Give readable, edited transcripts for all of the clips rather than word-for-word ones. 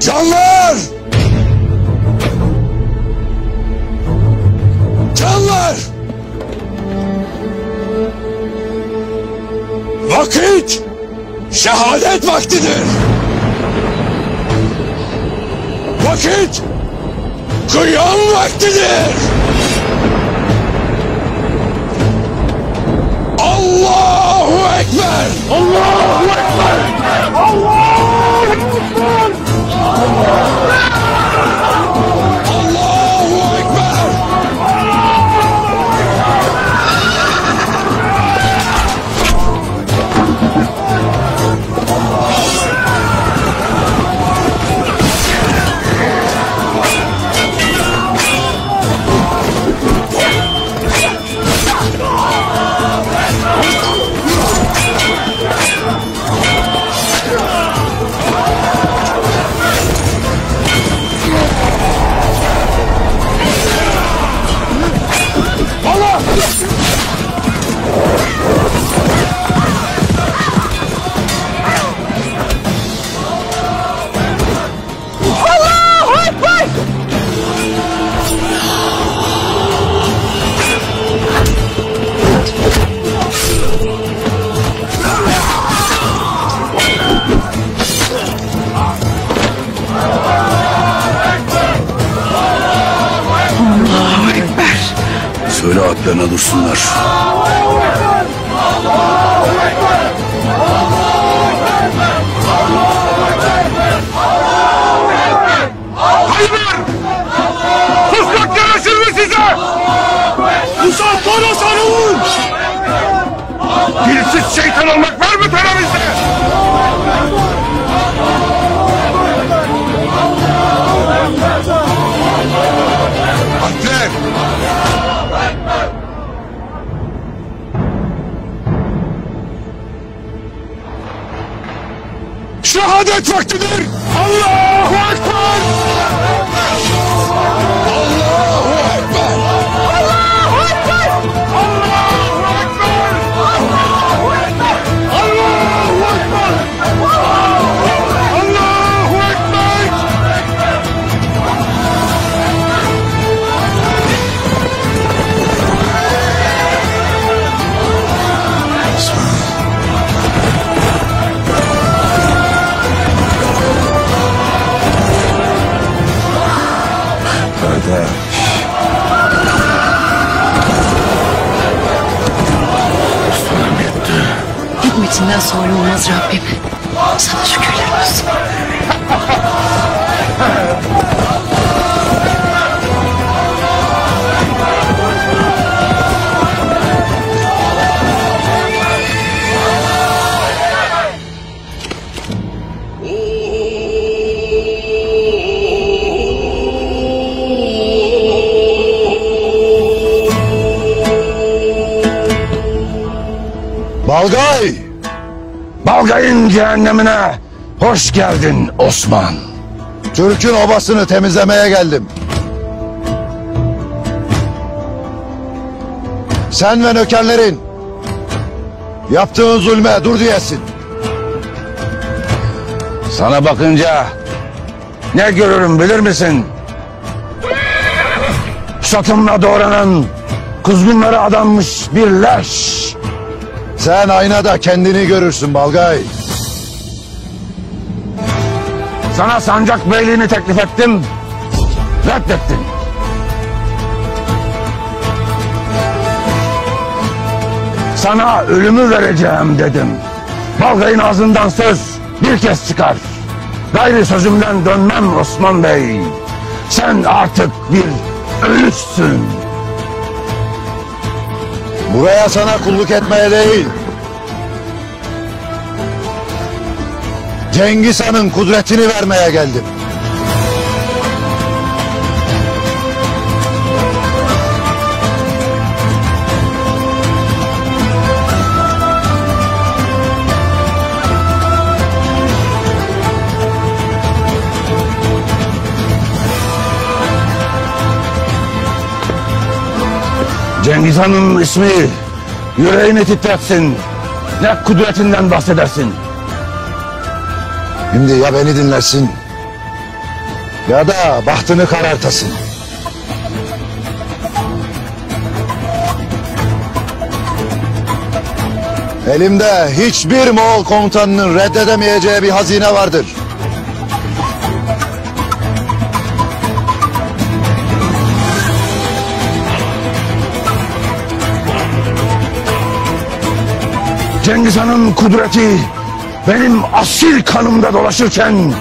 Canlar! Canlar! Vakit şehadet vaktidir. Vakit kıyam vaktidir. Allahu Ekber! Allahu Ekber! Allahu Ekber! Allahu Ekber! Söyle atlarına dursunlar. Allahu Ekber! Allahu Ekber! Allahu Ekber! Allahu Ekber! Hayır! Susmak yaraşır mı size? Susat bana sarılın! Dilsiz şeytan olmak var mı terörizde? Atler! Şehadet vaktidir! Allahu Ekber! Allahu Ekber! Allahu Ekber! Allahu Ekber! Allahu Ekber! Allahu Ekber! Allahu Ekber! Kardeş. Osman'ım gitti. Hikmetinden sonra olmaz Rabbim. Sana şükürler olsun. Balgay! Balgay'ın cehennemine hoş geldin Osman. Türk'ün obasını temizlemeye geldim. Sen ve nökerlerin yaptığın zulme dur diyesin. Sana bakınca ne görürüm bilir misin? Şatımla doğranan kuzgunlara adanmış bir leş. Sen aynada kendini görürsün Balgay. Sana sancak beyliğini teklif ettim, reddettin. Sana ölümü vereceğim dedim. Balgay'ın ağzından söz bir kez çıkar. Gayri sözümden dönmem Osman Bey. Sen artık bir ölüsün. Buraya sana kulluk etmeye değil, Cengiz Han'ın kudretini vermeye geldim. Cengiz Han'ın ismi yüreğini titretsin. Ne kudretinden bahsedersin. Şimdi ya beni dinlersin ya da bahtını karartasın. Elimde hiçbir Moğol komutanının reddedemeyeceği bir hazine vardır. Cengiz Han'ın kudreti benim asil kanımda dolaşırken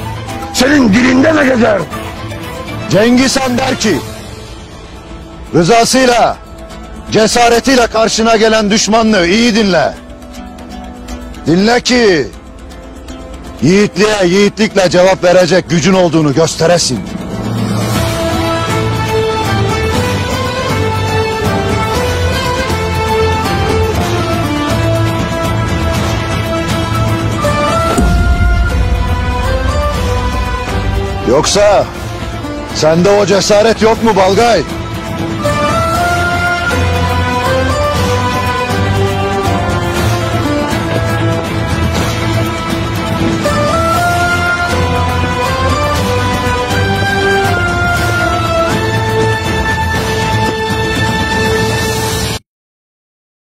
senin dilinde ne gezer? Cengiz Han der ki, rızasıyla, cesaretiyle karşına gelen düşmanını iyi dinle. Dinle ki, yiğitliğe yiğitlikle cevap verecek gücün olduğunu gösteresin. Yoksa sende o cesaret yok mu Balgay?